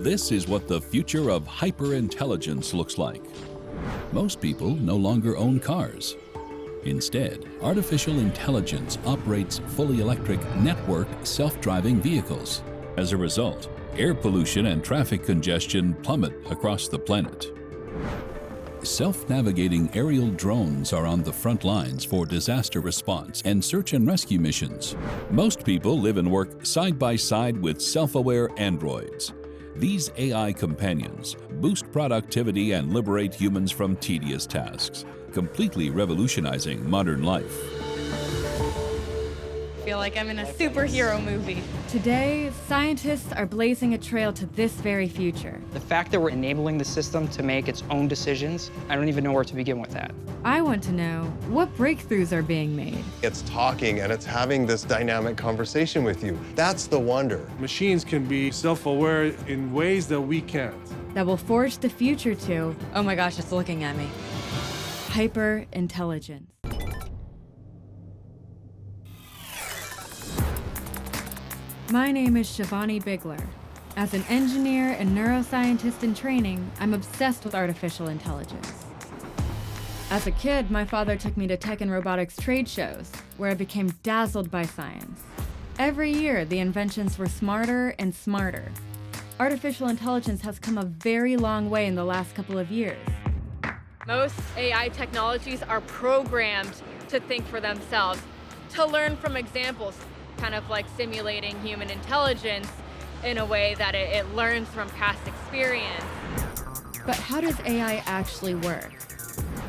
This is what the future of hyperintelligence looks like. Most people no longer own cars. Instead, artificial intelligence operates fully electric, networked, self-driving vehicles. As a result, air pollution and traffic congestion plummet across the planet. Self-navigating aerial drones are on the front lines for disaster response and search and rescue missions. Most people live and work side by side with self-aware androids. These AI companions boost productivity and liberate humans from tedious tasks, completely revolutionizing modern life. I feel like I'm in a superhero movie. Today, scientists are blazing a trail to this very future. The fact that we're enabling the system to make its own decisions, I don't even know where to begin with that. I want to know what breakthroughs are being made. It's talking and it's having this dynamic conversation with you. That's the wonder. Machines can be self-aware in ways that we can't. That will forge the future to Oh my gosh, it's looking at me. hyper-intelligence. My name is Shivani Bigler. As an engineer and neuroscientist in training, I'm obsessed with artificial intelligence. As a kid, my father took me to tech and robotics trade shows, where I became dazzled by science. Every year, the inventions were smarter and smarter. Artificial intelligence has come a very long way in the last couple of years. Most AI technologies are programmed to think for themselves, to learn from examples, kind of like simulating human intelligence in a way that it learns from past experience. But how does AI actually work?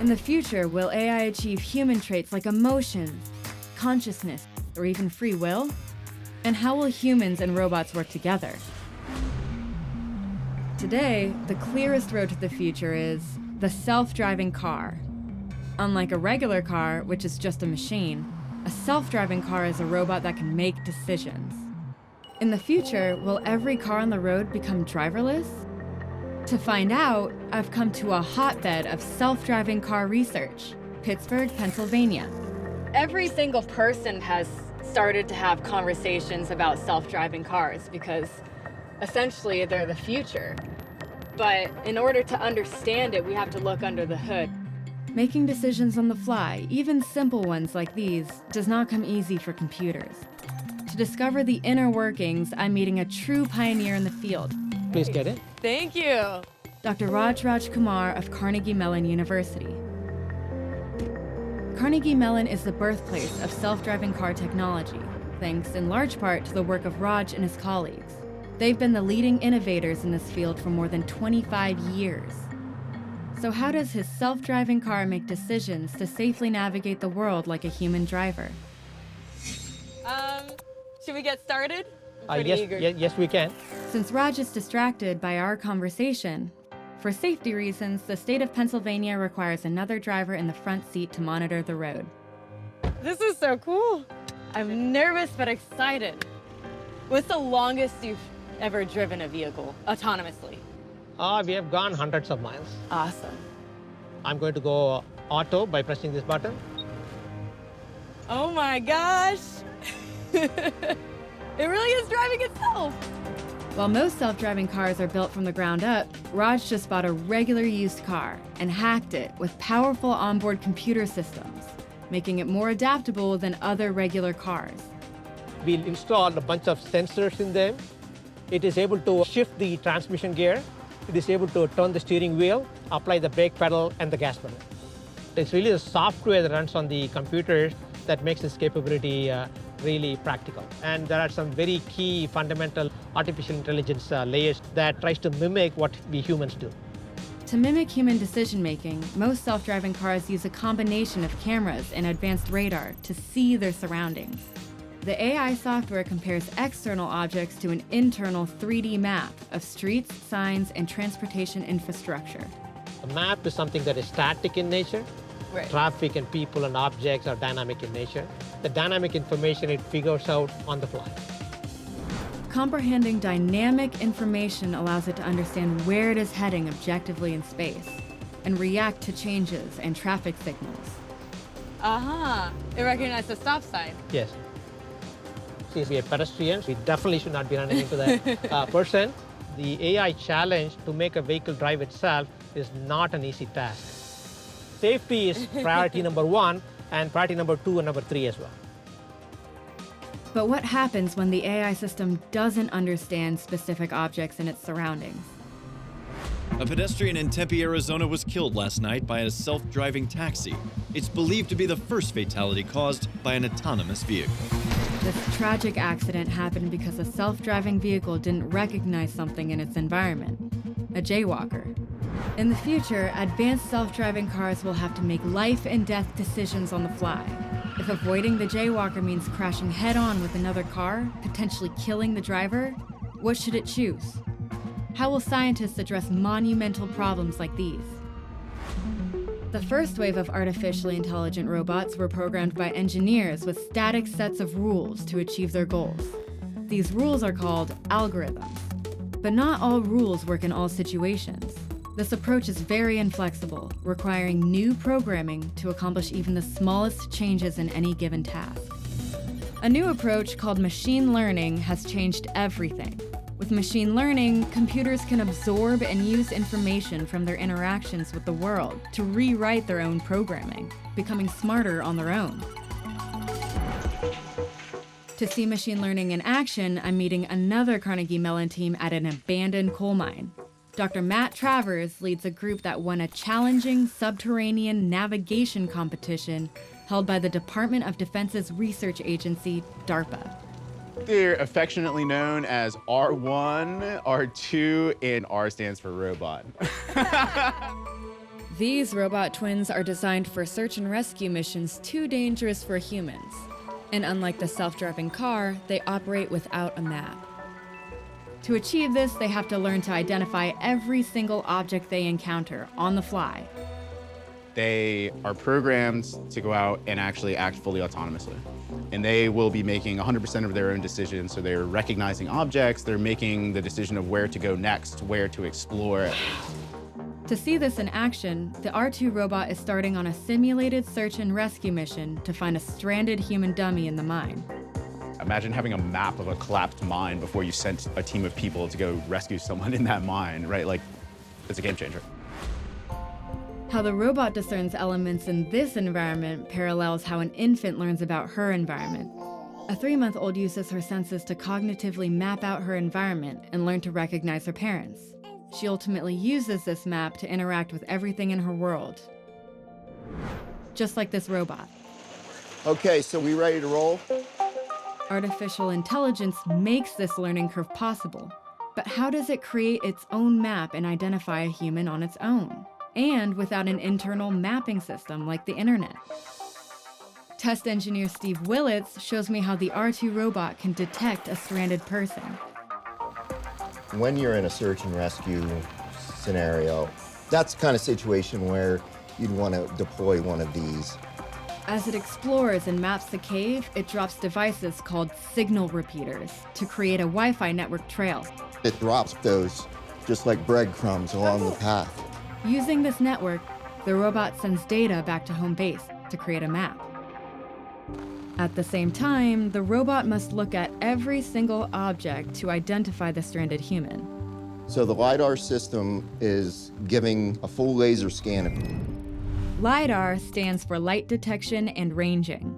In the future, will AI achieve human traits like emotions, consciousness, or even free will? And how will humans and robots work together? Today, the clearest road to the future is the self-driving car. Unlike a regular car, which is just a machine, a self-driving car is a robot that can make decisions. In the future, will every car on the road become driverless? To find out, I've come to a hotbed of self-driving car research, Pittsburgh, Pennsylvania. Every single person has started to have conversations about self-driving cars because essentially they're the future. But in order to understand it, we have to look under the hood. Making decisions on the fly, even simple ones like these, does not come easy for computers. To discover the inner workings, I'm meeting a true pioneer in the field. Please get it. Thank you. Dr. Raj Kumar of Carnegie Mellon University. Carnegie Mellon is the birthplace of self-driving car technology, thanks in large part to the work of Raj and his colleagues. They've been the leading innovators in this field for more than 25 years. So how does his self-driving car make decisions to safely navigate the world like a human driver? Should we get started? Yes, we can. Since Raj is distracted by our conversation, for safety reasons, the state of Pennsylvania requires another driver in the front seat to monitor the road. This is so cool. I'm nervous but excited. What's the longest you've ever driven a vehicle autonomously? We have gone hundreds of miles. Awesome. I'm going to go auto by pressing this button. Oh my gosh. It really is driving itself. While most self-driving cars are built from the ground up, Raj just bought a regular used car and hacked it with powerful onboard computer systems, making it more adaptable than other regular cars. We installed a bunch of sensors in them. It is able to shift the transmission gear. It is able to turn the steering wheel, apply the brake pedal and the gas pedal. It's really the software that runs on the computer that makes this capability really practical. And there are some very key fundamental artificial intelligence layers that tries to mimic what we humans do. To mimic human decision-making, most self-driving cars use a combination of cameras and advanced radar to see their surroundings. The AI software compares external objects to an internal 3D map of streets, signs, and transportation infrastructure. A map is something that is static in nature. Right. Traffic and people and objects are dynamic in nature. The dynamic information it figures out on the fly. Comprehending dynamic information allows it to understand where it is heading objectively in space and react to changes and traffic signals. It recognized the stop sign. Yes. Since we are pedestrians, we definitely should not be running into that person. The AI challenge to make a vehicle drive itself is not an easy task. Safety is priority number 1 and priority number 2 and number 3 as well. But what happens when the AI system doesn't understand specific objects in its surroundings? A pedestrian in Tempe, Arizona was killed last night by a self-driving taxi. It's believed to be the first fatality caused by an autonomous vehicle. This tragic accident happened because a self-driving vehicle didn't recognize something in its environment, a jaywalker. In the future, advanced self-driving cars will have to make life and death decisions on the fly. If avoiding the jaywalker means crashing head-on with another car, potentially killing the driver, what should it choose? How will scientists address monumental problems like these? The first wave of artificially intelligent robots were programmed by engineers with static sets of rules to achieve their goals. These rules are called algorithms. But not all rules work in all situations. This approach is very inflexible, requiring new programming to accomplish even the smallest changes in any given task. A new approach called machine learning has changed everything. With machine learning, computers can absorb and use information from their interactions with the world to rewrite their own programming, becoming smarter on their own. To see machine learning in action, I'm meeting another Carnegie Mellon team at an abandoned coal mine. Dr. Matt Travers leads a group that won a challenging subterranean navigation competition held by the Department of Defense's research agency, DARPA. They're affectionately known as R1, R2, and R stands for robot. These robot twins are designed for search and rescue missions too dangerous for humans. And unlike the self-driving car, they operate without a map. To achieve this, they have to learn to identify every single object they encounter on the fly. They are programmed to go out and actually act fully autonomously. And they will be making 100% of their own decisions. So they're recognizing objects, they're making the decision of where to go next, where to explore. To see this in action, the R2 robot is starting on a simulated search and rescue mission to find a stranded human dummy in the mine. Imagine having a map of a collapsed mine before you sent a team of people to go rescue someone in that mine, right? Like, it's a game changer. How the robot discerns elements in this environment parallels how an infant learns about her environment. A 3-month-old uses her senses to cognitively map out her environment and learn to recognize her parents. She ultimately uses this map to interact with everything in her world. Just like this robot. Okay, so we ready to roll? Artificial intelligence makes this learning curve possible. But how does it create its own map and identify a human on its own? And without an internal mapping system like the internet. Test engineer Steve Willits shows me how the R2 robot can detect a stranded person. When you're in a search and rescue scenario, that's the kind of situation where you'd want to deploy one of these. As it explores and maps the cave, it drops devices called signal repeaters to create a Wi-Fi network trail. It drops those just like breadcrumbs along the path. Using this network, the robot sends data back to home base to create a map. At the same time, the robot must look at every single object to identify the stranded human. So the LiDAR system is giving a full laser scan. LiDAR stands for light detection and ranging.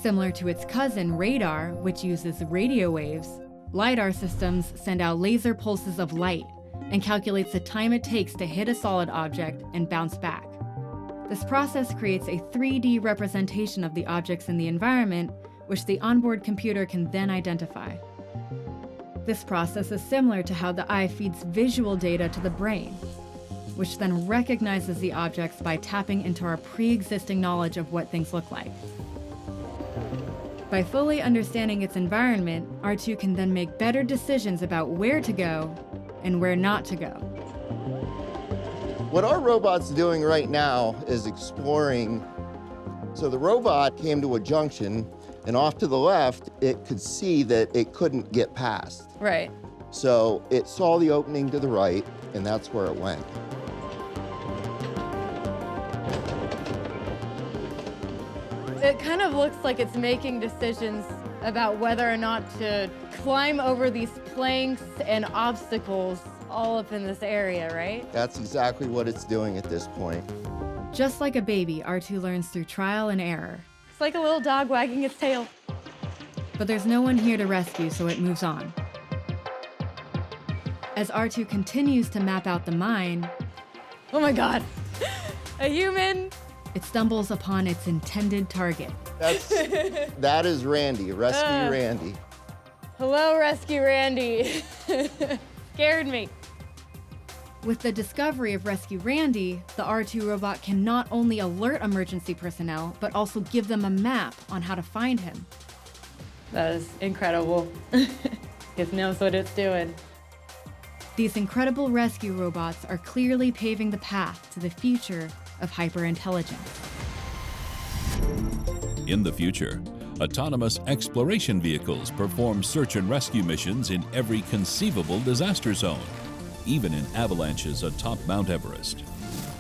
Similar to its cousin, radar, which uses radio waves, LiDAR systems send out laser pulses of light and calculates the time it takes to hit a solid object and bounce back. This process creates a 3D representation of the objects in the environment, which the onboard computer can then identify. This process is similar to how the eye feeds visual data to the brain, which then recognizes the objects by tapping into our pre-existing knowledge of what things look like. By fully understanding its environment, R2 can then make better decisions about where to go and where not to go. What our robot's doing right now is exploring. So the robot came to a junction, and off to the left, it could see that it couldn't get past. Right. So it saw the opening to the right, and that's where it went. It kind of looks like it's making decisions about whether or not to climb over these planks and obstacles all up in this area, right? That's exactly what it's doing at this point. Just like a baby, R2 learns through trial and error. It's like a little dog wagging its tail. But there's no one here to rescue, so it moves on. As R2 continues to map out the mine, oh my God, a human! It stumbles upon its intended target. That is Randy, Rescue Randy. Hello, Rescue Randy. Scared me. With the discovery of Rescue Randy, the R2 robot can not only alert emergency personnel, but also give them a map on how to find him. That is incredible. It knows what it's doing. These incredible rescue robots are clearly paving the path to the future of hyperintelligence. In the future, autonomous exploration vehicles perform search and rescue missions in every conceivable disaster zone, even in avalanches atop Mount Everest.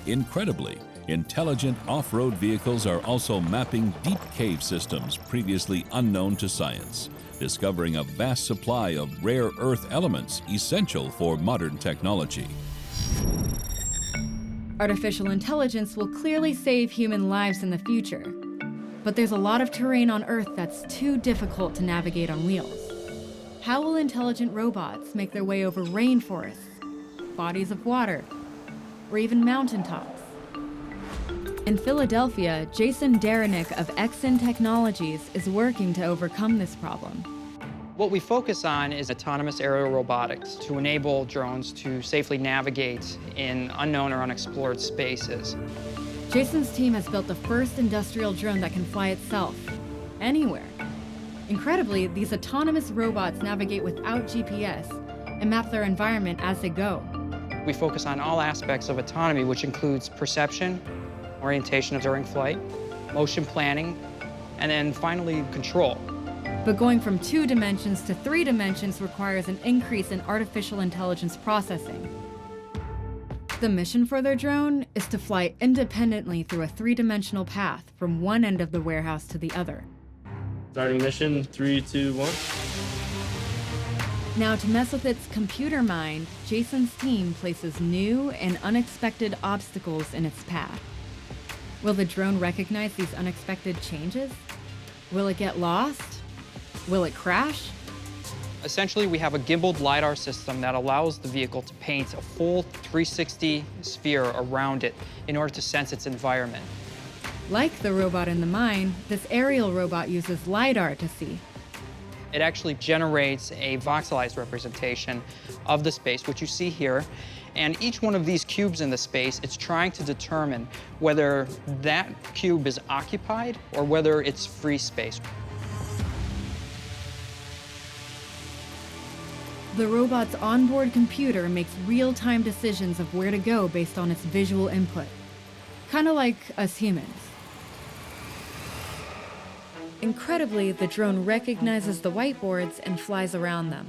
Incredibly, intelligent off-road vehicles are also mapping deep cave systems previously unknown to science, discovering a vast supply of rare earth elements essential for modern technology. Artificial intelligence will clearly save human lives in the future, but there's a lot of terrain on Earth that's too difficult to navigate on wheels. How will intelligent robots make their way over rainforests, bodies of water, or even mountaintops? In Philadelphia, Jason Derenick of Technologists is working to overcome this problem. What we focus on is autonomous aerial robotics to enable drones to safely navigate in unknown or unexplored spaces. Jason's team has built the first industrial drone that can fly itself, anywhere. Incredibly, these autonomous robots navigate without GPS and map their environment as they go. We focus on all aspects of autonomy, which includes perception, orientation during flight, motion planning, and then finally control. But going from 2 dimensions to 3 dimensions requires an increase in artificial intelligence processing. The mission for their drone is to fly independently through a 3-dimensional path from one end of the warehouse to the other. Starting mission, 3, 2, 1. Now, to mess with its computer mind, Jason's team places new and unexpected obstacles in its path. Will the drone recognize these unexpected changes? Will it get lost? Will it crash? Essentially, we have a gimbaled LiDAR system that allows the vehicle to paint a full 360 sphere around it in order to sense its environment. Like the robot in the mine, this aerial robot uses LiDAR to see. It actually generates a voxelized representation of the space, which you see here. And each one of these cubes in the space, it's trying to determine whether that cube is occupied or whether it's free space. The robot's onboard computer makes real-time decisions of where to go based on its visual input. Kind of like us humans. Incredibly, the drone recognizes the whiteboards and flies around them.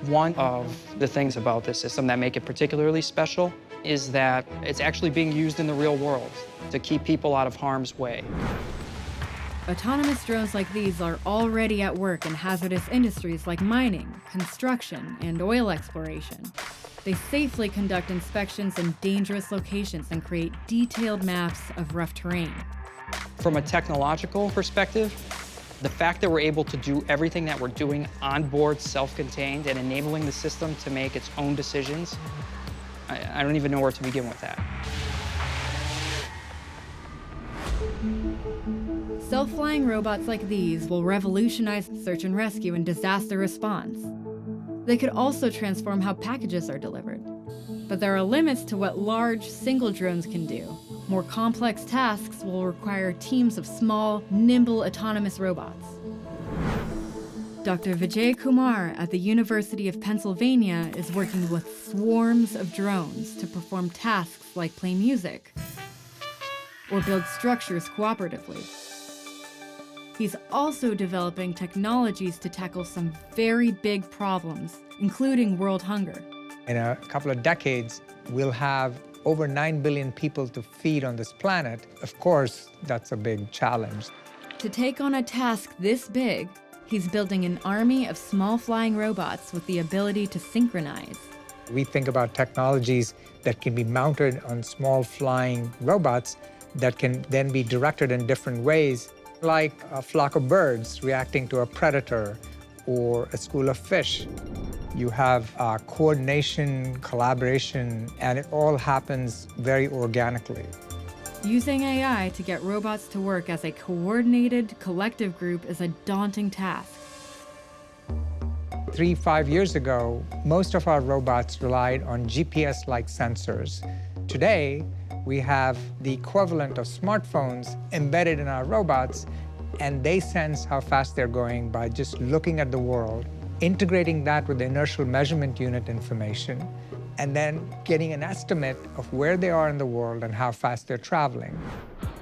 One of the things about this system that make it particularly special is that it's actually being used in the real world to keep people out of harm's way. Autonomous drones like these are already at work in hazardous industries like mining, construction, and oil exploration. They safely conduct inspections in dangerous locations and create detailed maps of rough terrain. From a technological perspective, the fact that we're able to do everything that we're doing on board, self-contained, and enabling the system to make its own decisions, I don't even know where to begin with that. Self-flying robots like these will revolutionize search and rescue and disaster response. They could also transform how packages are delivered. But there are limits to what large, single drones can do. More complex tasks will require teams of small, nimble, autonomous robots. Dr. Vijay Kumar at the University of Pennsylvania is working with swarms of drones to perform tasks like play music or build structures cooperatively. He's also developing technologies to tackle some very big problems, including world hunger. In a couple of decades, we'll have over 9 billion people to feed on this planet. Of course, that's a big challenge. To take on a task this big, he's building an army of small flying robots with the ability to synchronize. We think about technologies that can be mounted on small flying robots that can then be directed in different ways, like a flock of birds reacting to a predator or a school of fish. You have coordination, collaboration, and it all happens very organically. Using AI to get robots to work as a coordinated, collective group is a daunting task. 3-5 years ago, most of our robots relied on GPS-like sensors. Today, we have the equivalent of smartphones embedded in our robots, and they sense how fast they're going by just looking at the world, integrating that with the inertial measurement unit information, and then getting an estimate of where they are in the world and how fast they're traveling.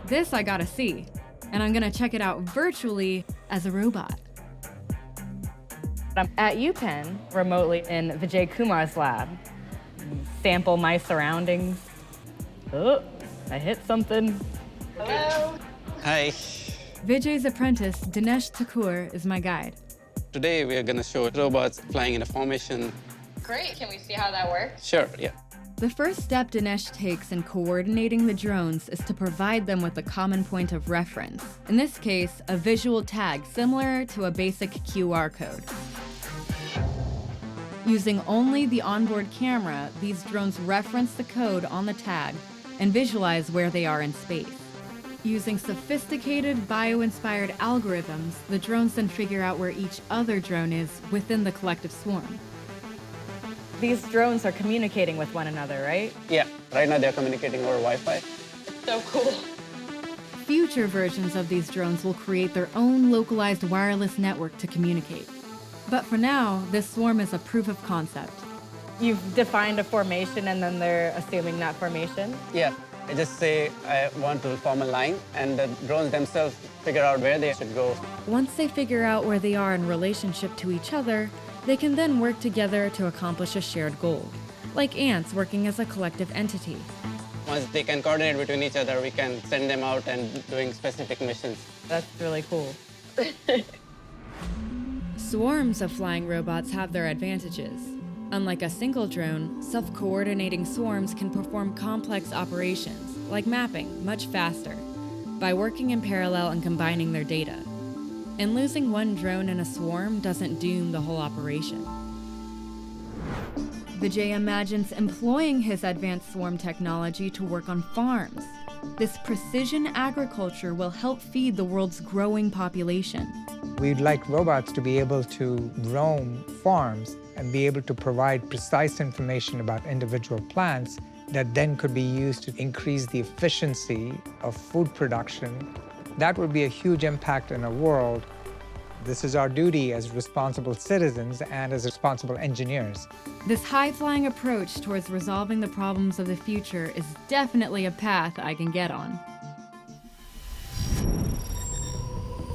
This I gotta see, and I'm gonna check it out virtually as a robot. I'm at UPenn, remotely in Vijay Kumar's lab. Sample my surroundings. Oh, I hit something. Hello. Hi. Vijay's apprentice, Dinesh Thakur, is my guide. Today we are going to show robots flying in a formation. Great, can we see how that works? Sure, yeah. The first step Dinesh takes in coordinating the drones is to provide them with a common point of reference. In this case, a visual tag similar to a basic QR code. Using only the onboard camera, these drones reference the code on the tag and visualize where they are in space. Using sophisticated bio-inspired algorithms, the drones then figure out where each other drone is within the collective swarm. These drones are communicating with one another, right? Yeah, right now they're communicating over Wi-Fi. It's so cool. Future versions of these drones will create their own localized wireless network to communicate. But for now, this swarm is a proof of concept. You've defined a formation and then they're assuming that formation? Yeah, I just say I want to form a line and the drones themselves figure out where they should go. Once they figure out where they are in relationship to each other, they can then work together to accomplish a shared goal, like ants working as a collective entity. Once they can coordinate between each other, we can send them out and doing specific missions. That's really cool. Swarms of flying robots have their advantages. Unlike a single drone, self-coordinating swarms can perform complex operations, like mapping, much faster, by working in parallel and combining their data. And losing one drone in a swarm doesn't doom the whole operation. Vijay imagines employing his advanced swarm technology to work on farms. This precision agriculture will help feed the world's growing population. We'd like robots to be able to roam farms and be able to provide precise information about individual plants that then could be used to increase the efficiency of food production. That would be a huge impact in a world. This is our duty as responsible citizens and as responsible engineers. This high-flying approach towards resolving the problems of the future is definitely a path I can get on.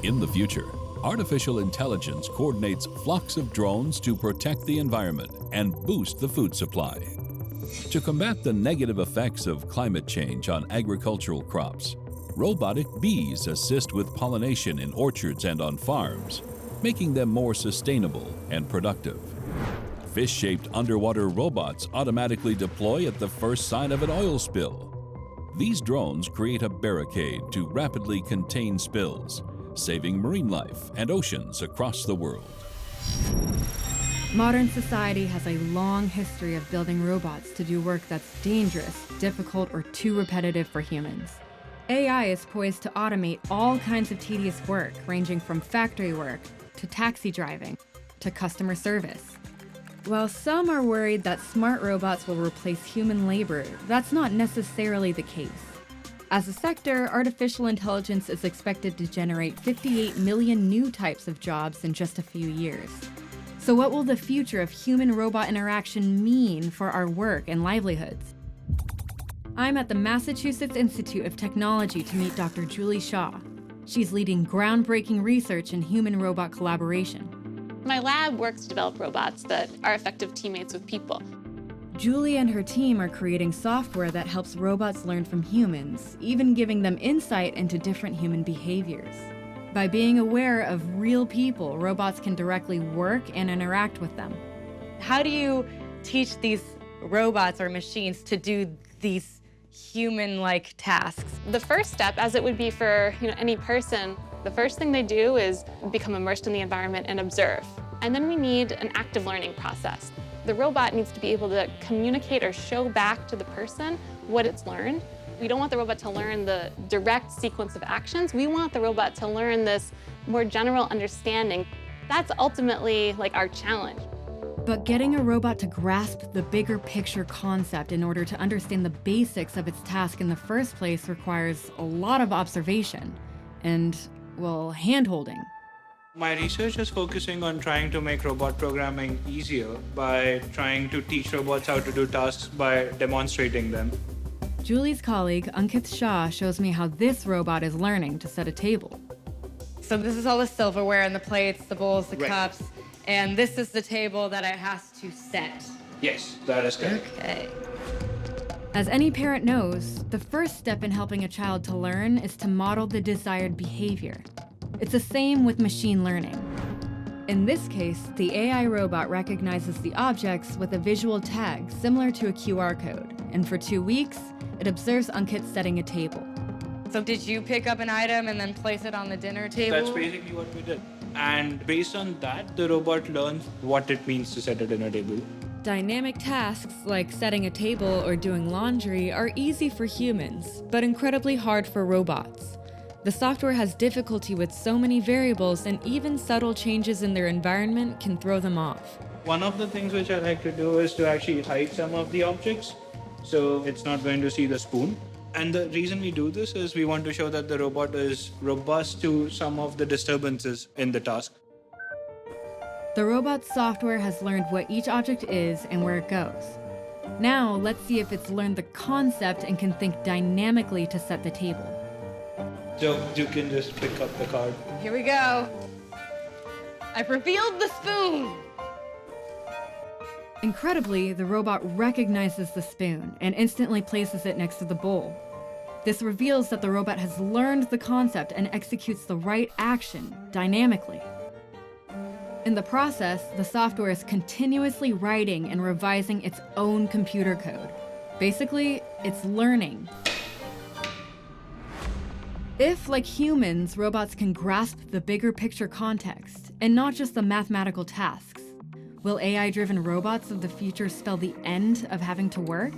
In the future, artificial intelligence coordinates flocks of drones to protect the environment and boost the food supply. To combat the negative effects of climate change on agricultural crops, robotic bees assist with pollination in orchards and on farms, making them more sustainable and productive. Fish-shaped underwater robots automatically deploy at the first sign of an oil spill. These drones create a barricade to rapidly contain spills, saving marine life and oceans across the world. Modern society has a long history of building robots to do work that's dangerous, difficult, or too repetitive for humans. AI is poised to automate all kinds of tedious work, ranging from factory work to taxi driving to customer service. While some are worried that smart robots will replace human labor, that's not necessarily the case. As a sector, artificial intelligence is expected to generate 58 million new types of jobs in just a few years. So what will the future of human-robot interaction mean for our work and livelihoods? I'm at the Massachusetts Institute of Technology to meet Dr. Julie Shaw. She's leading groundbreaking research in human-robot collaboration. My lab works to develop robots that are effective teammates with people. Julie and her team are creating software that helps robots learn from humans, even giving them insight into different human behaviors. By being aware of real people, robots can directly work and interact with them. How do you teach these robots or machines to do these human-like tasks? The first step, as it would be for any person, the first thing they do is become immersed in the environment and observe. And then we need an active learning process. The robot needs to be able to communicate or show back to the person what it's learned. We don't want the robot to learn the direct sequence of actions. We want the robot to learn this more general understanding. That's ultimately our challenge. But getting a robot to grasp the bigger picture concept in order to understand the basics of its task in the first place requires a lot of observation and, well, hand-holding. My research is focusing on trying to make robot programming easier by trying to teach robots how to do tasks by demonstrating them. Julie's colleague, Ankit Shah, shows me how this robot is learning to set a table. So this is all the silverware and the plates, the bowls, the Right. cups, and this is the table that it has to set. Yes, that is correct. Okay. As any parent knows, the first step in helping a child to learn is to model the desired behavior. It's the same with machine learning. In this case, the AI robot recognizes the objects with a visual tag similar to a QR code, and for 2 weeks, it observes Ankit setting a table. So did you pick up an item and then place it on the dinner table? That's basically what we did. And based on that, the robot learns what it means to set a dinner table. Dynamic tasks like setting a table or doing laundry are easy for humans, but incredibly hard for robots. The software has difficulty with so many variables, and even subtle changes in their environment can throw them off. One of the things which I like to do is to actually hide some of the objects, so it's not going to see the spoon. And the reason we do this is we want to show that the robot is robust to some of the disturbances in the task. The robot's software has learned what each object is and where it goes. Now, let's see if it's learned the concept and can think dynamically to set the table. So you can just pick up the card. Here we go. I've revealed the spoon. Incredibly, the robot recognizes the spoon and instantly places it next to the bowl. This reveals that the robot has learned the concept and executes the right action dynamically. In the process, the software is continuously writing and revising its own computer code. Basically, it's learning. If, like humans, robots can grasp the bigger picture context and not just the mathematical tasks, will AI-driven robots of the future spell the end of having to work?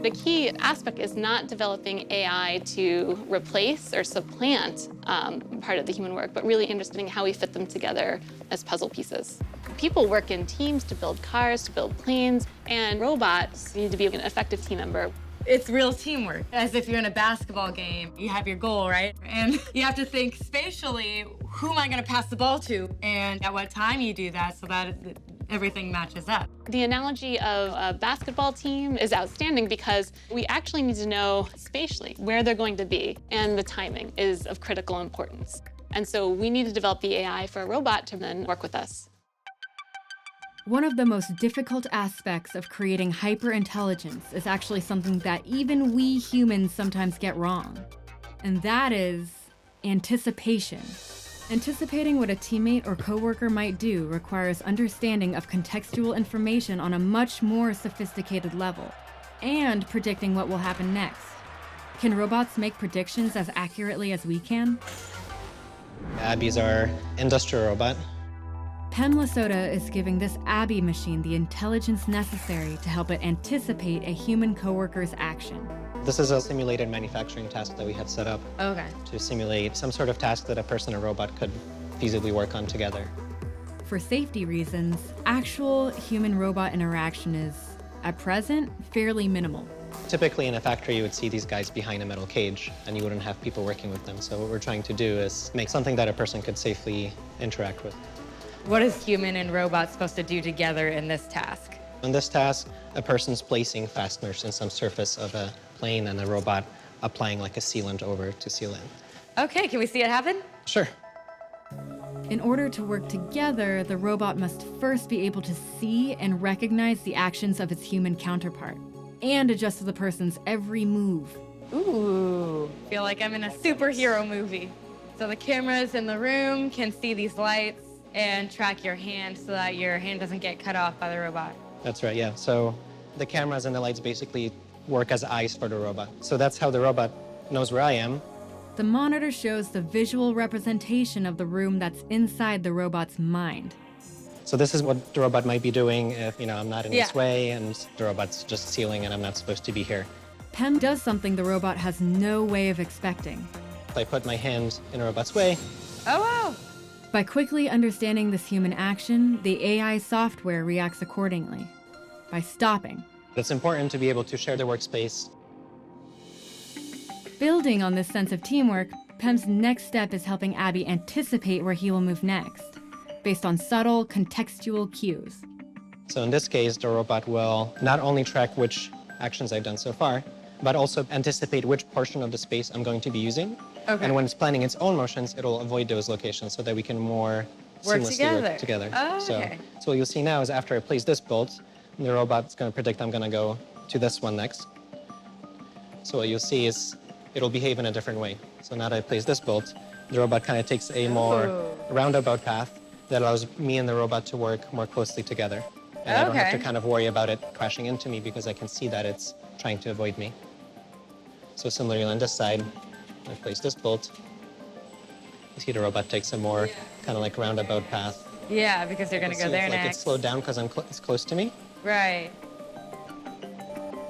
The key aspect is not developing AI to replace or supplant part of the human work, but really understanding how we fit them together as puzzle pieces. People work in teams to build cars, to build planes, and robots need to be an effective team member. It's real teamwork. As if you're in a basketball game, you have your goal, right? And you have to think spatially, who am I going to pass the ball to? And at what time you do that so that everything matches up. The analogy of a basketball team is outstanding because we actually need to know spatially where they're going to be, and the timing is of critical importance. And so we need to develop the AI for a robot to then work with us. One of the most difficult aspects of creating hyperintelligence is actually something that even we humans sometimes get wrong, and that is anticipation. Anticipating what a teammate or coworker might do requires understanding of contextual information on a much more sophisticated level, and predicting what will happen next. Can robots make predictions as accurately as we can? Abby's our industrial robot. Penn Lesota is giving this Abby machine the intelligence necessary to help it anticipate a human coworker's action. This is a simulated manufacturing task that we have set up to simulate some sort of task that a person or robot could feasibly work on together. For safety reasons, actual human-robot interaction is, at present, fairly minimal. Typically in a factory, you would see these guys behind a metal cage, and you wouldn't have people working with them. So what we're trying to do is make something that a person could safely interact with. What is human and robot supposed to do together in this task? In this task, a person's placing fasteners in some surface of a plane and a robot applying like a sealant over to seal in. Okay, can we see it happen? Sure. In order to work together, the robot must first be able to see and recognize the actions of its human counterpart, and adjust to the person's every move. Ooh, feel like I'm in a superhero movie. So the cameras in the room can see these lights and track your hand so that your hand doesn't get cut off by the robot. That's right, yeah. So the cameras and the lights basically work as eyes for the robot. So that's how the robot knows where I am. The monitor shows the visual representation of the room that's inside the robot's mind. So this is what the robot might be doing if, I'm not in its way and the robot's just sealing and I'm not supposed to be here. PEM does something the robot has no way of expecting. If I put my hand in a robot's way. Oh, wow. By quickly understanding this human action, the AI software reacts accordingly. By stopping. It's important to be able to share the workspace. Building on this sense of teamwork, PEM's next step is helping Abby anticipate where he will move next, based on subtle, contextual cues. So in this case, the robot will not only track which actions I've done so far, but also anticipate which portion of the space I'm going to be using. Okay. And when it's planning its own motions, it'll avoid those locations so that we can more seamlessly work together. Oh, okay. So what you'll see now is after I place this bolt, the robot's going to predict I'm going to go to this one next. So what you'll see is it'll behave in a different way. So now that I place this bolt, the robot kind of takes a more roundabout path that allows me and the robot to work more closely together. And I don't have to kind of worry about it crashing into me because I can see that it's trying to avoid me. So similarly on this side, I place this bolt. You see the robot takes a more kind of like roundabout path. Yeah, because you're going to go there like next. It's slowed down because it's close to me. Right.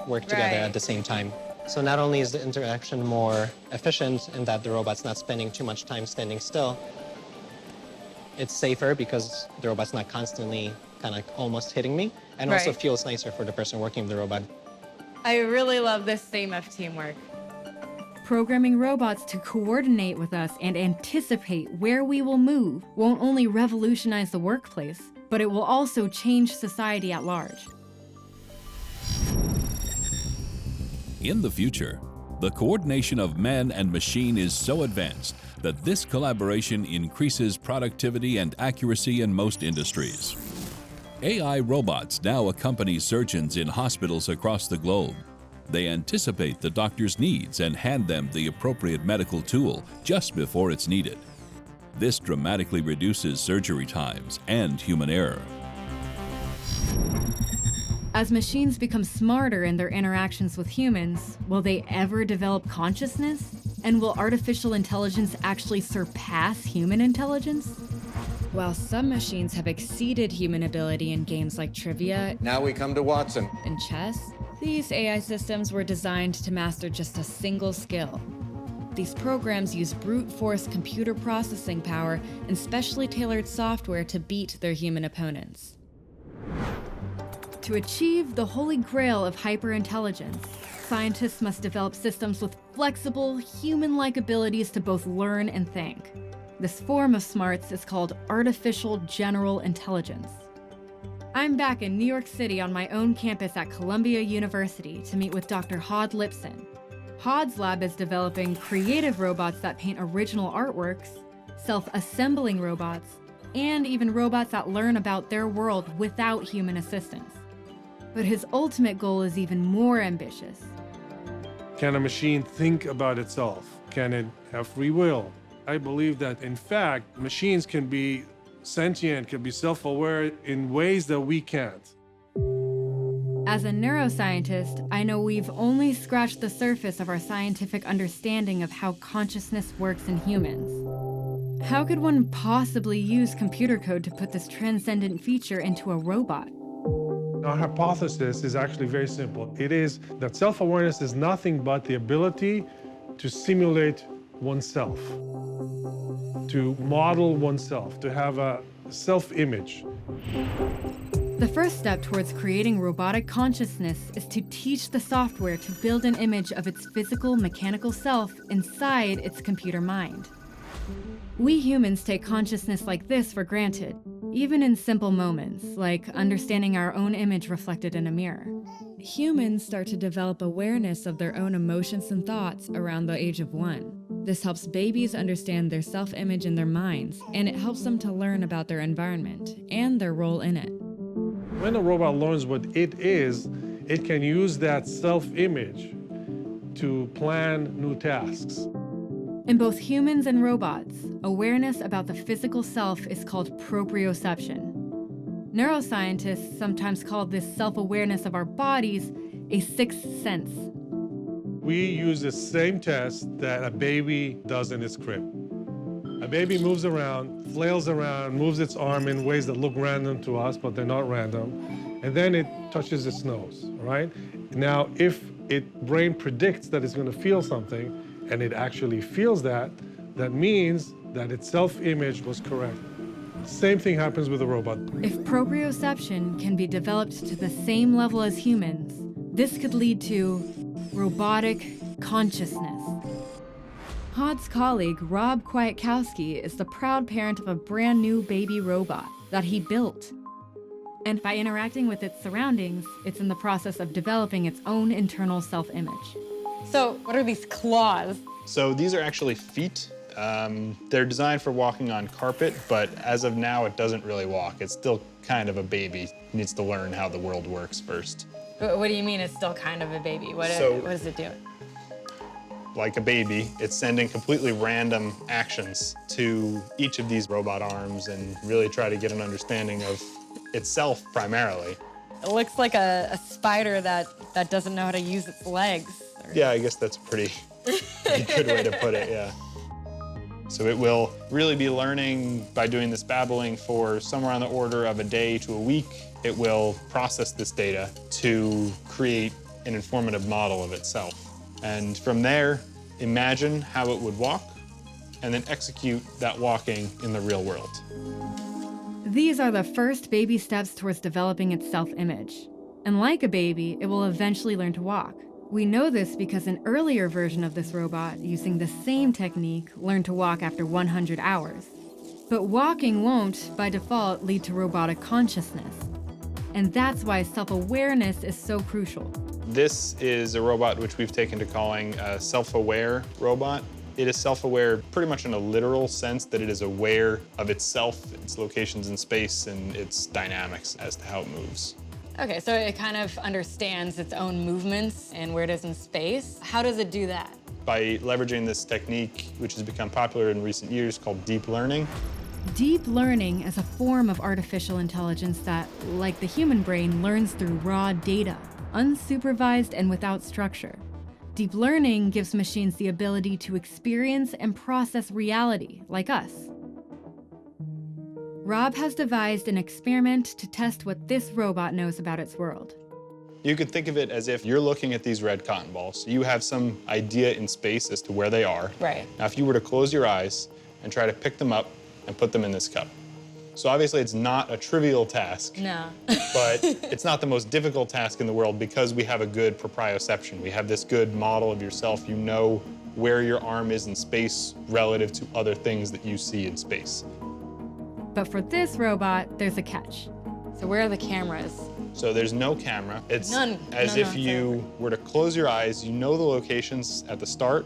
Work together at the same time. So not only is the interaction more efficient in that the robot's not spending too much time standing still, it's safer because the robot's not constantly kind of almost hitting me, and also feels nicer for the person working with the robot. I really love this theme of teamwork. Programming robots to coordinate with us and anticipate where we will move won't only revolutionize the workplace, but it will also change society at large. In the future, the coordination of man and machine is so advanced that this collaboration increases productivity and accuracy in most industries. AI robots now accompany surgeons in hospitals across the globe. They anticipate the doctor's needs and hand them the appropriate medical tool just before it's needed. This dramatically reduces surgery times and human error. As machines become smarter in their interactions with humans, will they ever develop consciousness? And will artificial intelligence actually surpass human intelligence? While some machines have exceeded human ability in games like trivia, now we come to Watson, and chess, these AI systems were designed to master just a single skill. These programs use brute force computer processing power and specially tailored software to beat their human opponents. To achieve the holy grail of hyperintelligence, scientists must develop systems with flexible, human-like abilities to both learn and think. This form of smarts is called artificial general intelligence. I'm back in New York City on my own campus at Columbia University to meet with Dr. Hod Lipson. Hod's lab is developing creative robots that paint original artworks, self-assembling robots, and even robots that learn about their world without human assistance. But his ultimate goal is even more ambitious. Can a machine think about itself? Can it have free will? I believe that, in fact, machines can be sentient, can be self-aware in ways that we can't. As a neuroscientist, I know we've only scratched the surface of our scientific understanding of how consciousness works in humans. How could one possibly use computer code to put this transcendent feature into a robot? Our hypothesis is actually very simple. It is that self-awareness is nothing but the ability to simulate oneself, to model oneself, to have a self-image. The first step towards creating robotic consciousness is to teach the software to build an image of its physical, mechanical self inside its computer mind. We humans take consciousness like this for granted, even in simple moments, like understanding our own image reflected in a mirror. Humans start to develop awareness of their own emotions and thoughts around the age of 1. This helps babies understand their self-image in their minds, and it helps them to learn about their environment and their role in it. When a robot learns what it is, it can use that self-image to plan new tasks. In both humans and robots, awareness about the physical self is called proprioception. Neuroscientists sometimes call this self-awareness of our bodies a sixth sense. We use the same test that a baby does in its crib. A baby moves around, flails around, moves its arm in ways that look random to us, but they're not random. And then it touches its nose, right? Now, if its brain predicts that it's going to feel something, and it actually feels that, that means that its self-image was correct. Same thing happens with a robot. If proprioception can be developed to the same level as humans, this could lead to robotic consciousness. Hod's colleague, Rob Kwiatkowski, is the proud parent of a brand new baby robot that he built. And by interacting with its surroundings, it's in the process of developing its own internal self-image. So what are these claws? So these are actually feet. They're designed for walking on carpet, but as of now, it doesn't really walk. It's still kind of a baby. It needs to learn how the world works first. What do you mean it's still kind of a baby? What does it do? Like a baby, it's sending completely random actions to each of these robot arms and really try to get an understanding of itself primarily. It looks like a spider that doesn't know how to use its legs. Yeah, I guess that's a pretty good way to put it, yeah. So it will really be learning by doing this babbling for somewhere on the order of a day to a week. It will process this data to create an informative model of itself. And from there, imagine how it would walk, and then execute that walking in the real world. These are the first baby steps towards developing its self-image. And like a baby, it will eventually learn to walk. We know this because an earlier version of this robot, using the same technique, learned to walk after 100 hours. But walking won't, by default, lead to robotic consciousness. And that's why self-awareness is so crucial. This is a robot which we've taken to calling a self-aware robot. It is self-aware pretty much in a literal sense that it is aware of itself, its locations in space, and its dynamics as to how it moves. Okay, so it kind of understands its own movements and where it is in space. How does it do that? By leveraging this technique, which has become popular in recent years, called deep learning. Deep learning is a form of artificial intelligence that, like the human brain, learns through raw data, unsupervised and without structure. Deep learning gives machines the ability to experience and process reality, like us. Rob has devised an experiment to test what this robot knows about its world. You could think of it as if you're looking at these red cotton balls. You have some idea in space as to where they are. Right. Now, if you were to close your eyes and try to pick them up and put them in this cup. So obviously it's not a trivial task. No. But it's not the most difficult task in the world because we have a good proprioception. We have this good model of yourself. You know where your arm is in space relative to other things that you see in space. But for this robot, there's a catch. So where are the cameras? So there's no camera. It's None if you were to close your eyes, you know the locations at the start,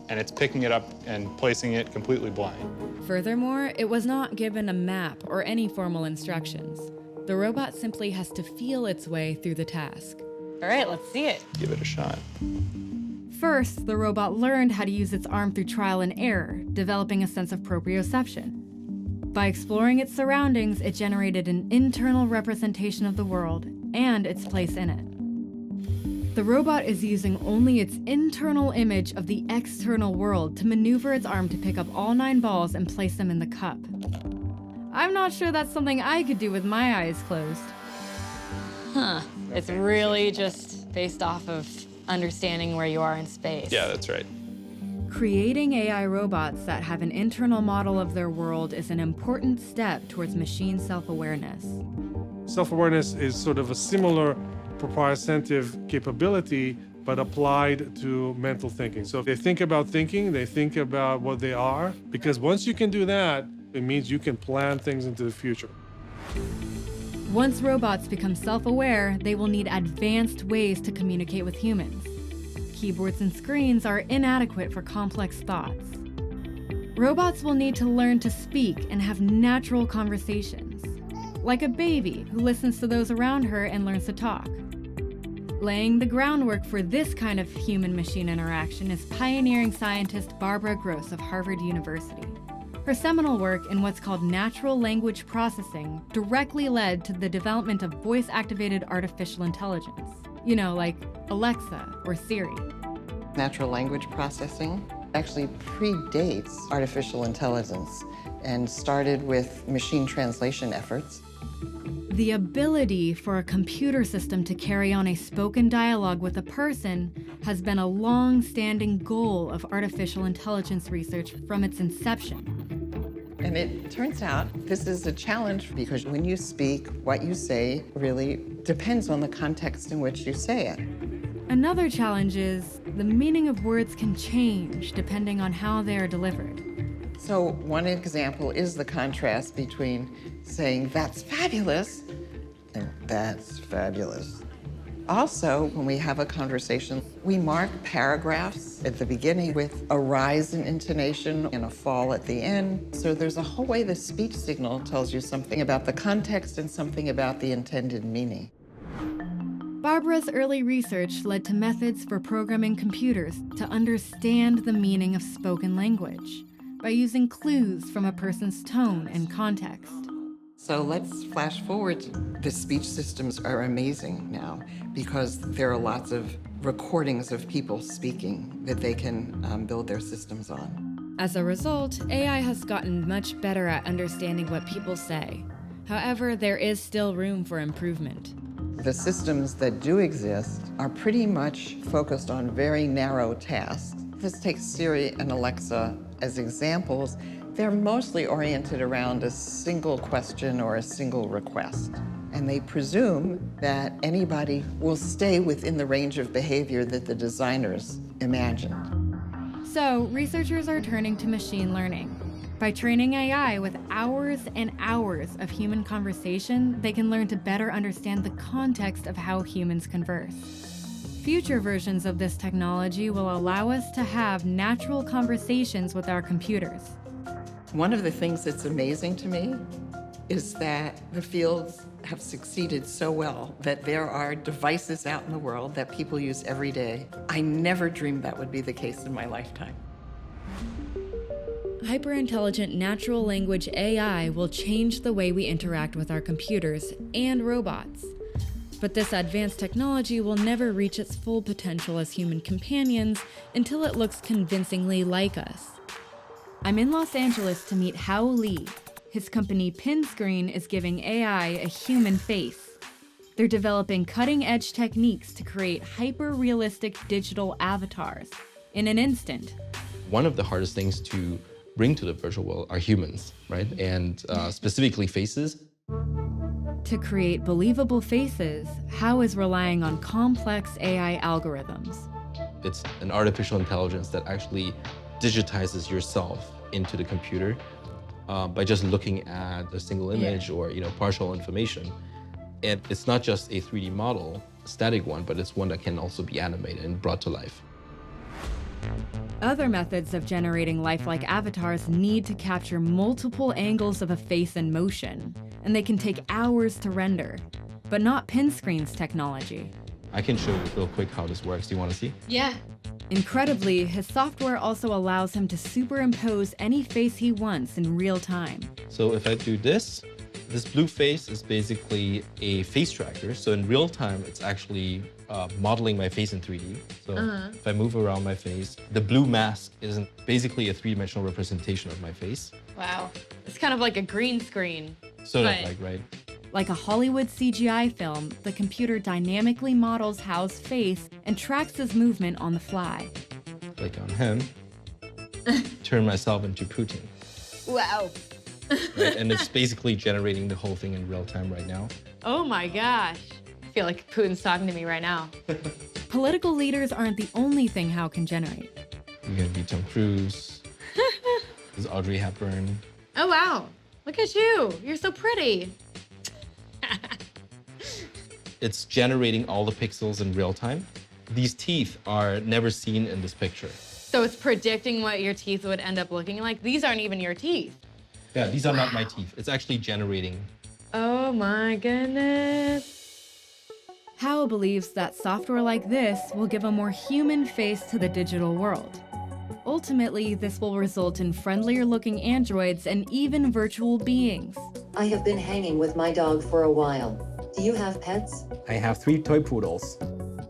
and it's picking it up and placing it completely blind. Furthermore, it was not given a map or any formal instructions. The robot simply has to feel its way through the task. All right, let's see it. Give it a shot. First, the robot learned how to use its arm through trial and error, developing a sense of proprioception. By exploring its surroundings, it generated an internal representation of the world and its place in it. The robot is using only its internal image of the external world to maneuver its arm to pick up all 9 balls and place them in the cup. I'm not sure that's something I could do with my eyes closed. Huh. It's really just based off of understanding where you are in space. Yeah, that's right. Creating AI robots that have an internal model of their world is an important step towards machine self-awareness. Self-awareness is sort of a similar proprioceptive capability, but applied to mental thinking. So if they think about thinking, they think about what they are, because once you can do that, it means you can plan things into the future. Once robots become self-aware, they will need advanced ways to communicate with humans. Keyboards and screens are inadequate for complex thoughts. Robots will need to learn to speak and have natural conversations, like a baby who listens to those around her and learns to talk. Laying the groundwork for this kind of human-machine interaction is pioneering scientist Barbara Gross of Harvard University. Her seminal work in what's called natural language processing directly led to the development of voice-activated artificial intelligence. You know, like Alexa or Siri. Natural language processing actually predates artificial intelligence and started with machine translation efforts. The ability for a computer system to carry on a spoken dialogue with a person has been a long-standing goal of artificial intelligence research from its inception. And it turns out this is a challenge because when you speak, what you say really depends on the context in which you say it. Another challenge is the meaning of words can change depending on how they are delivered. So one example is the contrast between saying, "That's fabulous," and "That's fabulous." Also, when we have a conversation, we mark paragraphs at the beginning with a rise in intonation and a fall at the end. So there's a whole way the speech signal tells you something about the context and something about the intended meaning. Barbara's early research led to methods for programming computers to understand the meaning of spoken language by using clues from a person's tone and context. So let's flash forward. The speech systems are amazing now because there are lots of recordings of people speaking that they can build their systems on. As a result, AI has gotten much better at understanding what people say. However, there is still room for improvement. The systems that do exist are pretty much focused on very narrow tasks. Let's take Siri and Alexa as examples. They're mostly oriented around a single question or a single request. And they presume that anybody will stay within the range of behavior that the designers imagined. So, researchers are turning to machine learning. By training AI with hours and hours of human conversation, they can learn to better understand the context of how humans converse. Future versions of this technology will allow us to have natural conversations with our computers. One of the things that's amazing to me is that the fields have succeeded so well that there are devices out in the world that people use every day. I never dreamed that would be the case in my lifetime. Hyper-intelligent natural language AI will change the way we interact with our computers and robots. But this advanced technology will never reach its full potential as human companions until it looks convincingly like us. I'm in Los Angeles to meet Hao Li. His company Pinscreen is giving AI a human face. They're developing cutting-edge techniques to create hyper-realistic digital avatars in an instant. One of the hardest things to bring to the virtual world are humans, right? And specifically faces. To create believable faces, Hao is relying on complex AI algorithms. It's an artificial intelligence that actually digitizes yourself into the computer by just looking at a single image or partial information. And it's not just a 3D model, a static one, but it's one that can also be animated and brought to life. Other methods of generating lifelike avatars need to capture multiple angles of a face in motion, and they can take hours to render, but not Pinscreen's technology. I can show you real quick how this works. Do you want to see? Yeah. Incredibly, his software also allows him to superimpose any face he wants in real time. So if I do this blue face is basically a face tracker. So in real time, it's actually modeling my face in 3D. So if I move around my face, the blue mask is basically a three-dimensional representation of my face. Wow. It's kind of like a green screen. Sort of like, right? Like a Hollywood CGI film, the computer dynamically models Hao's face and tracks his movement on the fly. Click on him, turn myself into Putin. Wow. Right? And it's basically generating the whole thing in real time right now. Oh my gosh. I feel like Putin's talking to me right now. Political leaders aren't the only thing Hao can generate. You're gonna be Tom Cruise. This is Audrey Hepburn. Oh wow. Look at you. You're so pretty. It's generating all the pixels in real time. These teeth are never seen in this picture. So it's predicting what your teeth would end up looking like? These aren't even your teeth. Yeah, these are not my teeth. It's actually generating. Oh my goodness. Howe believes that software like this will give a more human face to the digital world. Ultimately, this will result in friendlier-looking androids and even virtual beings. I have been hanging with my dog for a while. Do you have pets? I have 3 toy poodles.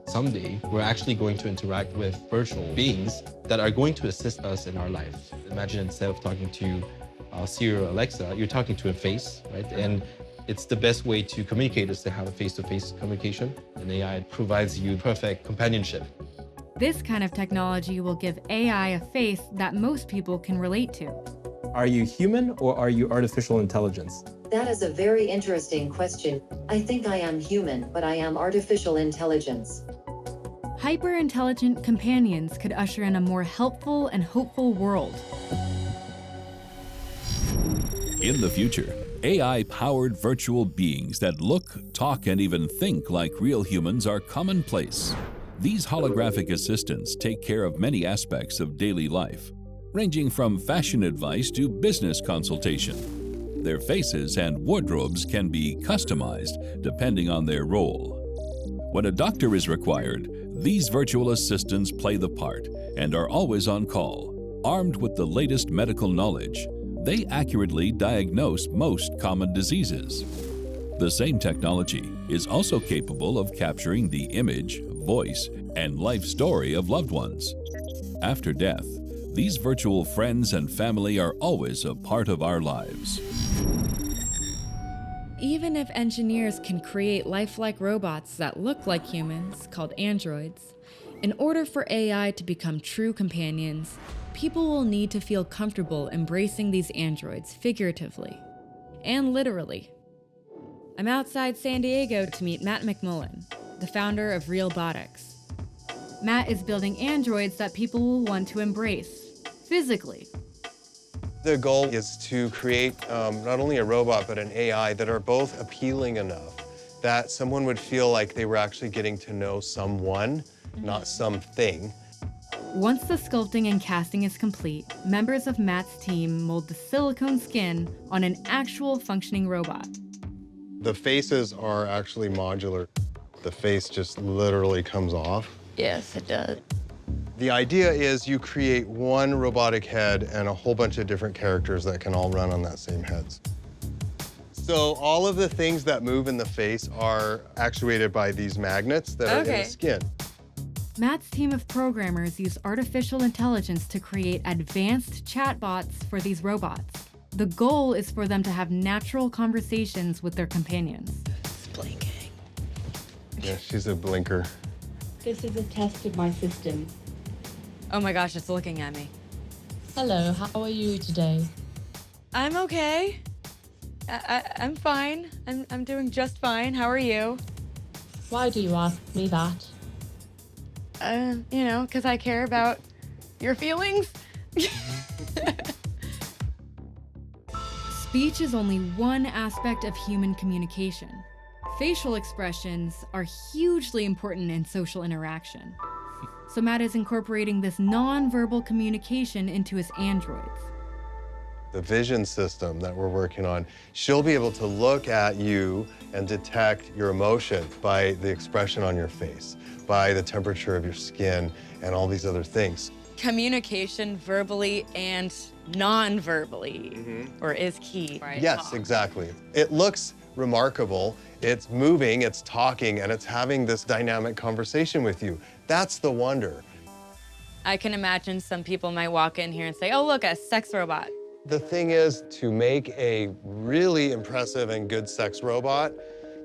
Someday, we're actually going to interact with virtual beings that are going to assist us in our life. Imagine instead of talking to Siri or Alexa, you're talking to a face, right? And it's the best way to communicate is to have a face-to-face communication. And AI provides you perfect companionship. This kind of technology will give AI a face that most people can relate to. Are you human or are you artificial intelligence? That is a very interesting question. I think I am human, but I am artificial intelligence. Hyper-intelligent companions could usher in a more helpful and hopeful world. In the future, AI-powered virtual beings that look, talk, and even think like real humans are commonplace. These holographic assistants take care of many aspects of daily life, ranging from fashion advice to business consultation. Their faces and wardrobes can be customized depending on their role. When a doctor is required, these virtual assistants play the part and are always on call. Armed with the latest medical knowledge, they accurately diagnose most common diseases. The same technology is also capable of capturing the image, voice, and life story of loved ones. After death, these virtual friends and family are always a part of our lives. Even if engineers can create lifelike robots that look like humans, called androids, in order for AI to become true companions, people will need to feel comfortable embracing these androids figuratively and literally. I'm outside San Diego to meet Matt McMullen, the founder of Robotics. Matt is building androids that people will want to embrace, physically. The goal is to create not only a robot, but an AI that are both appealing enough that someone would feel like they were actually getting to know someone, not something. Once the sculpting and casting is complete, members of Matt's team mold the silicone skin on an actual functioning robot. The faces are actually modular. The face just literally comes off. Yes, it does. The idea is you create one robotic head and a whole bunch of different characters that can all run on that same head. So all of the things that move in the face are actuated by these magnets that are in the skin. Matt's team of programmers use artificial intelligence to create advanced chatbots for these robots. The goal is for them to have natural conversations with their companions. It's blinking. Yeah, she's a blinker. This is a test of my system. Oh my gosh, it's looking at me. Hello, how are you today? I'm okay. I'm fine. I'm doing just fine. How are you? Why do you ask me that? You know, because I care about your feelings. Speech is only one aspect of human communication. Facial expressions are hugely important in social interaction. So Matt is incorporating this non-verbal communication into his androids. The vision system that we're working on, she'll be able to look at you and detect your emotion by the expression on your face, by the temperature of your skin, and all these other things. Communication verbally and non-verbally, or is key, right? Yes, exactly. It looks remarkable. It's moving, it's talking, and it's having this dynamic conversation with you. That's the wonder. I can imagine some people might walk in here and say, oh, look, a sex robot. The thing is, to make a really impressive and good sex robot,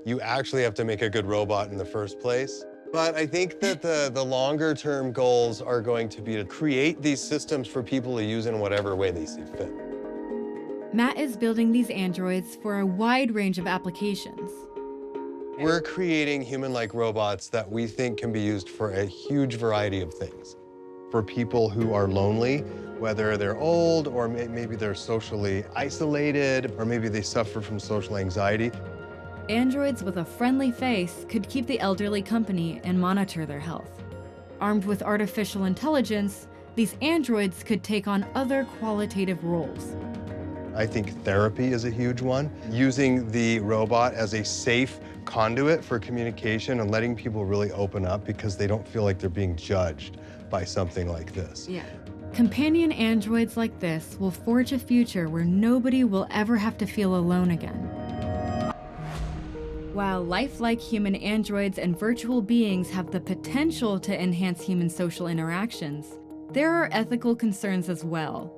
you actually have to make a good robot in the first place. But I think that the longer-term goals are going to be to create these systems for people to use in whatever way they see fit. Matt is building these androids for a wide range of applications. We're creating human-like robots that we think can be used for a huge variety of things. For people who are lonely, whether they're old or maybe they're socially isolated, or maybe they suffer from social anxiety. Androids with a friendly face could keep the elderly company and monitor their health. Armed with artificial intelligence, these androids could take on other qualitative roles. I think therapy is a huge one. Using the robot as a safe conduit for communication and letting people really open up because they don't feel like they're being judged by something like this. Yeah. Companion androids like this will forge a future where nobody will ever have to feel alone again. While lifelike human androids and virtual beings have the potential to enhance human social interactions, there are ethical concerns as well.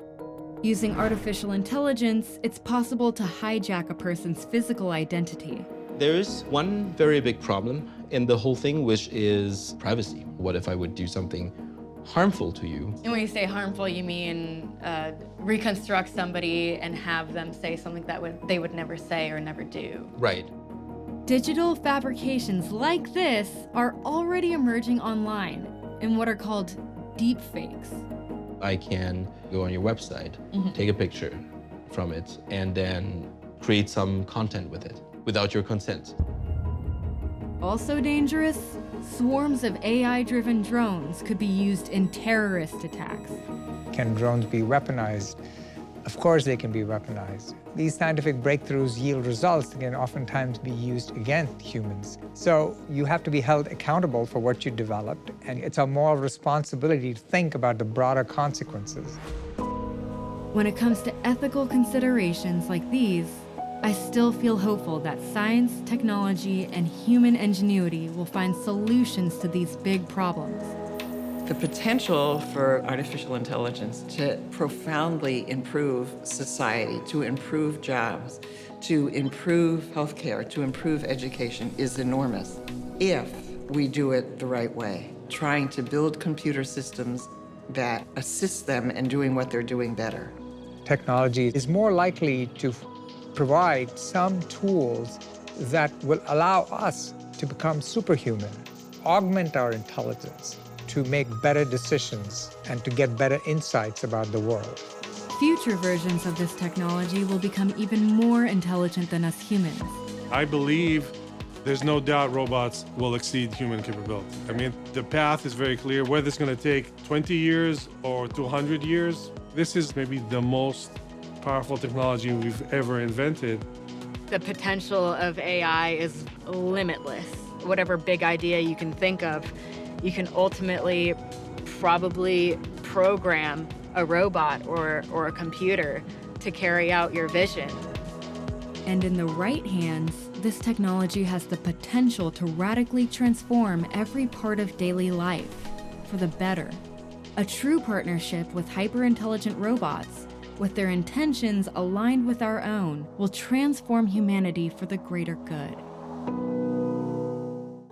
Using artificial intelligence, it's possible to hijack a person's physical identity. There is one very big problem in the whole thing, which is privacy. What if I would do something harmful to you? And when you say harmful, you mean reconstruct somebody and have them say something that they would never say or never do. Right. Digital fabrications like this are already emerging online in what are called deepfakes. I can go on your website, take a picture from it, and then create some content with it without your consent. Also dangerous, swarms of AI-driven drones could be used in terrorist attacks. Can drones be weaponized? Of course they can be weaponized. These scientific breakthroughs yield results that can oftentimes be used against humans. So you have to be held accountable for what you developed, and it's a moral responsibility to think about the broader consequences. When it comes to ethical considerations like these, I still feel hopeful that science, technology, and human ingenuity will find solutions to these big problems. The potential for artificial intelligence to profoundly improve society, to improve jobs, to improve healthcare, to improve education is enormous if we do it the right way, trying to build computer systems that assist them in doing what they're doing better. Technology is more likely to provide some tools that will allow us to become superhuman, augment our intelligence, to make better decisions and to get better insights about the world. Future versions of this technology will become even more intelligent than us humans. I believe there's no doubt robots will exceed human capability. I mean, the path is very clear. Whether it's going to take 20 years or 200 years, this is maybe the most powerful technology we've ever invented. The potential of AI is limitless. Whatever big idea you can think of, you can ultimately probably program a robot or a computer to carry out your vision. And in the right hands, this technology has the potential to radically transform every part of daily life for the better. A true partnership with hyper-intelligent robots, with their intentions aligned with our own, will transform humanity for the greater good.